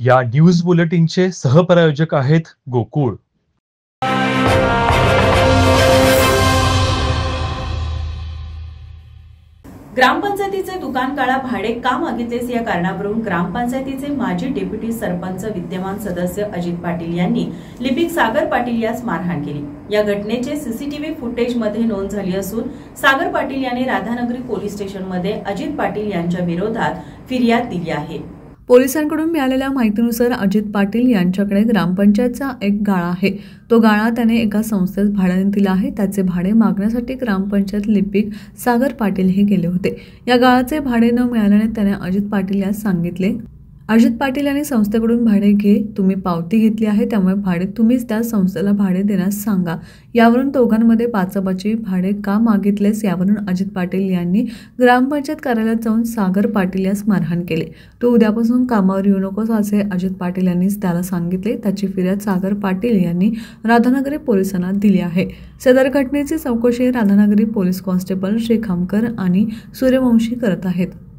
या न्यूज बुलेटिनचे सहप्रायोजक आहेत गोकुळ। ग्रामपंचायतीचे दुकान काळा भाडे का मागितलेस या कारणावरून ग्रामपंचायतीचे माजी डेप्युटी सरपंच विद्यमान सदस्य अजित पाटील यांनी लिपिक सागर पाटील यास मारहाण केली। या घटनेचे सीसीटीव्ही फुटेज मध्ये नोंद झाली असून सागर पाटील यांनी राधानगरी पोलीस स्टेशन मध्ये अजित पाटील यांच्या विरोधात फिर्याद दिली आहे। पोलिसांकडून मिळालेल्या माहितीनुसार अजित पाटील यांच्याकडे ग्रामपंचायतचा एक गाळा आहे। तो गाळा त्याने एका संस्थेस भाड्याने दिला आहे। त्याचे भाडे मागण्यासाठी ग्रामपंचायत लिपिक सागर पाटील हे गेले होते। या गाळाचे भाडे न मिळाल्याने त्याने अजित पाटील यास सांगितले। अजित पाटील यांनी संस्थेकडून भाडे घे, तुम्ही पावती घेतली आहे त्यामुळे भाडे तुम्हीच त्या संस्थेला भाडे देण्यास सांगा। यावरून दोघांमध्ये पाचापाची भाडे का मागितलेस यावरून अजित पाटील यांनी ग्रामपंचायत कार्यालयात जाऊन सागर पाटील यास मारहाण केले। तो उद्यापासून कामावर येऊ नकोस असे अजित पाटील यांनी त्याला सांगितले। त्याची फिर्याद सागर पाटील यांनी राधानगरी पोलिसांना दिली आहे। सदर घटनेची चौकशी राधानगरी पोलीस कॉन्स्टेबल श्री खामकर आणि सूर्यवंशी करत आहेत।